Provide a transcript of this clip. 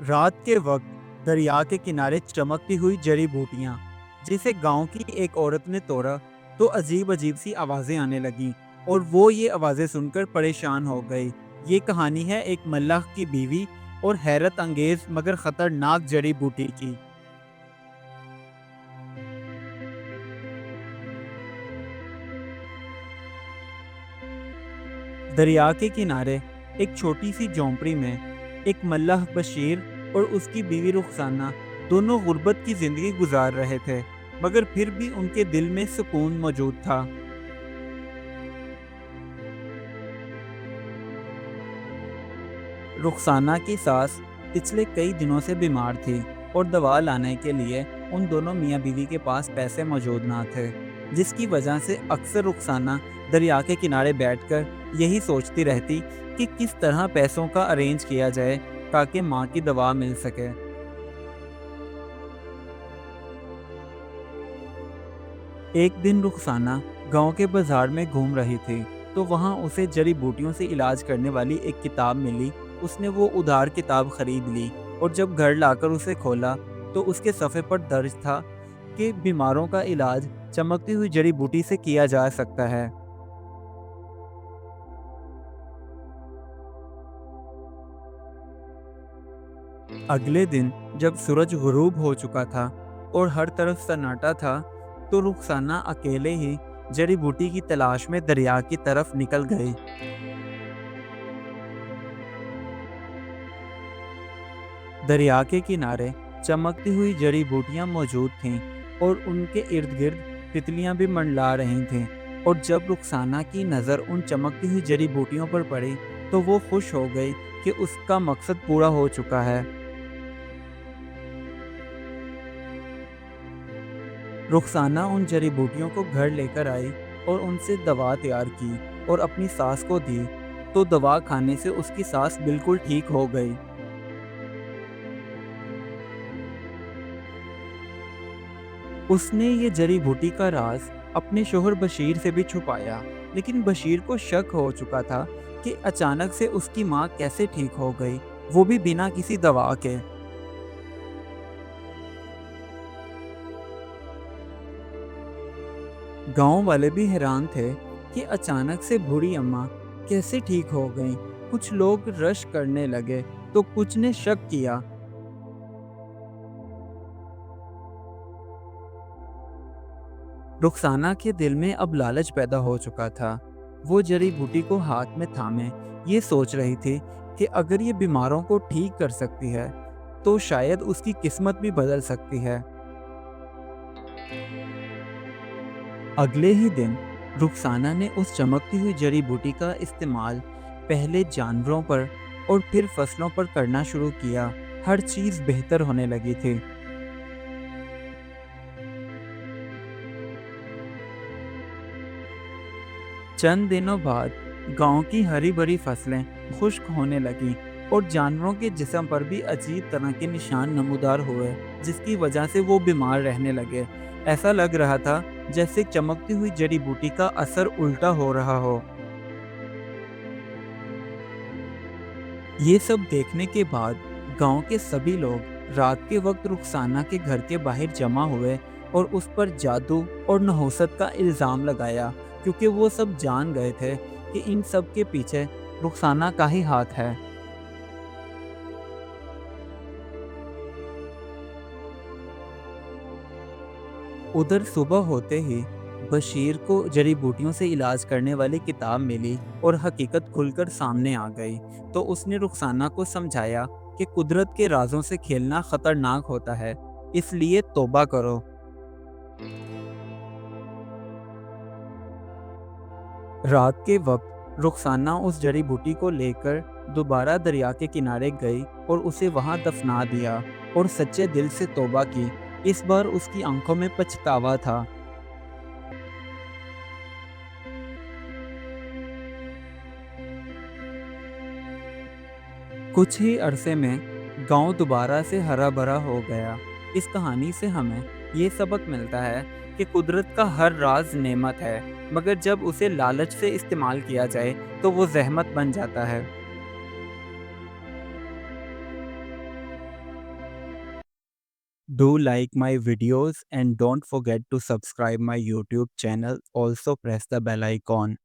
رات کے وقت دریا کے کنارے چمکتی ہوئی جڑی بوٹیاں جسے گاؤں کی ایک عورت نے توڑا تو عجیب عجیب سی آوازیں آنے لگیں اور وہ یہ آوازیں سن کر پریشان ہو گئی۔ یہ کہانی ہے ایک ملخ کی بیوی اور حیرت انگیز مگر خطرناک جڑی بوٹی کی۔ دریا کے کنارے ایک چھوٹی سی جھونپڑی میں ایک ملح بشیر اور اس کی بیوی رخسانہ دونوں غربت کی زندگی گزار رہے تھے، مگر پھر بھی ان کے دل میں سکون موجود تھا۔ رخسانہ کی ساس پچھلے کئی دنوں سے بیمار تھی اور دوا لانے کے لیے ان دونوں میاں بیوی کے پاس پیسے موجود نہ تھے، جس کی وجہ سے اکثر رخسانہ دریا کے کنارے بیٹھ کر یہی سوچتی رہتی کہ کس طرح پیسوں کا ارینج کیا جائے تاکہ ماں کی دوا مل سکے۔ ایک دن رخسانہ گاؤں کے بازار میں گھوم رہی تھی تو وہاں اسے جڑی بوٹیوں سے علاج کرنے والی ایک کتاب ملی۔ اس نے وہ ادھار کتاب خرید لی اور جب گھر لا کر اسے کھولا تو اس کے صفحے پر درج تھا کہ بیماروں کا علاج چمکتی ہوئی جڑی بوٹی سے کیا جا سکتا ہے۔ اگلے دن جب سورج غروب ہو چکا تھا اور ہر طرف سناٹا تھا تو رخسانہ اکیلے ہی جڑی بوٹی کی تلاش میں دریا کی طرف نکل گئی۔ دریا کے کنارے چمکتی ہوئی جڑی بوٹیاں موجود تھیں اور ان کے ارد گرد تتلیاں بھی منڈلا رہی تھیں، اور جب رخسانہ کی نظر ان چمکتی ہوئی جڑی بوٹیوں پر پڑی تو وہ خوش ہو گئی کہ اس کا مقصد پورا ہو چکا ہے۔ رخسانہ ان جڑی بوٹیوں کو گھر لے کر آئی اور ان سے دوا تیار کی اور اپنی ساس کو دی، تو دوا کھانے سے اس کی ساس بالکل ٹھیک ہو گئی۔ اس نے یہ جڑی بوٹی کا راز اپنے شوہر بشیر سے بھی چھپایا، لیکن بشیر کو شک ہو چکا تھا کہ اچانک سے اس کی ماں کیسے ٹھیک ہو گئی، وہ بھی بنا کسی دوا کے۔ گاؤں والے بھی حیران تھے کہ اچانک سے بوڑھی اماں کیسے ٹھیک ہو گئیں۔ کچھ لوگ رش کرنے لگے تو کچھ نے شک کیا۔ رخسانہ کے دل میں اب لالچ پیدا ہو چکا تھا۔ وہ جڑی بوٹی کو ہاتھ میں تھامے یہ سوچ رہی تھی کہ اگر یہ بیماروں کو ٹھیک کر سکتی ہے تو شاید اس کی قسمت بھی بدل سکتی ہے۔ اگلے ہی دن رخسانہ نے اس چمکتی ہوئی جڑی بوٹی کا استعمال پہلے جانوروں پر اور پھر فصلوں پر کرنا شروع کیا۔ ہر چیز بہتر ہونے لگی تھی۔ چند دنوں بعد گاؤں کی ہری بھری فصلیں خشک ہونے لگیں اور جانوروں کے جسم پر بھی عجیب طرح کے نشان نمودار ہوئے، جس کی وجہ سے وہ بیمار رہنے لگے۔ ایسا لگ رہا تھا جیسے چمکتی ہوئی جڑی بوٹی کا اثر الٹا ہو رہا ہو۔ یہ سب دیکھنے کے بعد گاؤں کے سبھی لوگ رات کے وقت رخسانہ کے گھر کے باہر جمع ہوئے اور اس پر جادو اور نحوست کا الزام لگایا، کیونکہ وہ سب جان گئے تھے کہ ان سب کے پیچھے رخسانہ کا ہی ہاتھ ہے۔ ادھر صبح ہوتے ہی بشیر کو جڑی بوٹیوں سے علاج کرنے والی کتاب ملی اور حقیقت کھل کر سامنے آ گئی، تو اس نے رخسانہ کو سمجھایا کہ قدرت کے رازوں سے کھیلنا خطرناک ہوتا ہے، اس لیے توبہ کرو۔ رات کے وقت رخسانہ اس جڑی بوٹی کو لے کر دوبارہ دریا کے کنارے گئی اور اسے وہاں دفنا دیا اور سچے دل سے توبہ کی۔ اس بار اس کی آنکھوں میں پچھتاوا تھا۔ کچھ ہی عرصے میں گاؤں دوبارہ سے ہرا بھرا ہو گیا۔ اس کہانی سے ہمیں یہ سبق ملتا ہے کہ قدرت کا ہر راز نعمت ہے، مگر جب اسے لالچ سے استعمال کیا جائے تو وہ زحمت بن جاتا ہے۔ Do like my videos and don't forget to subscribe my YouTube channel. Also press the bell icon.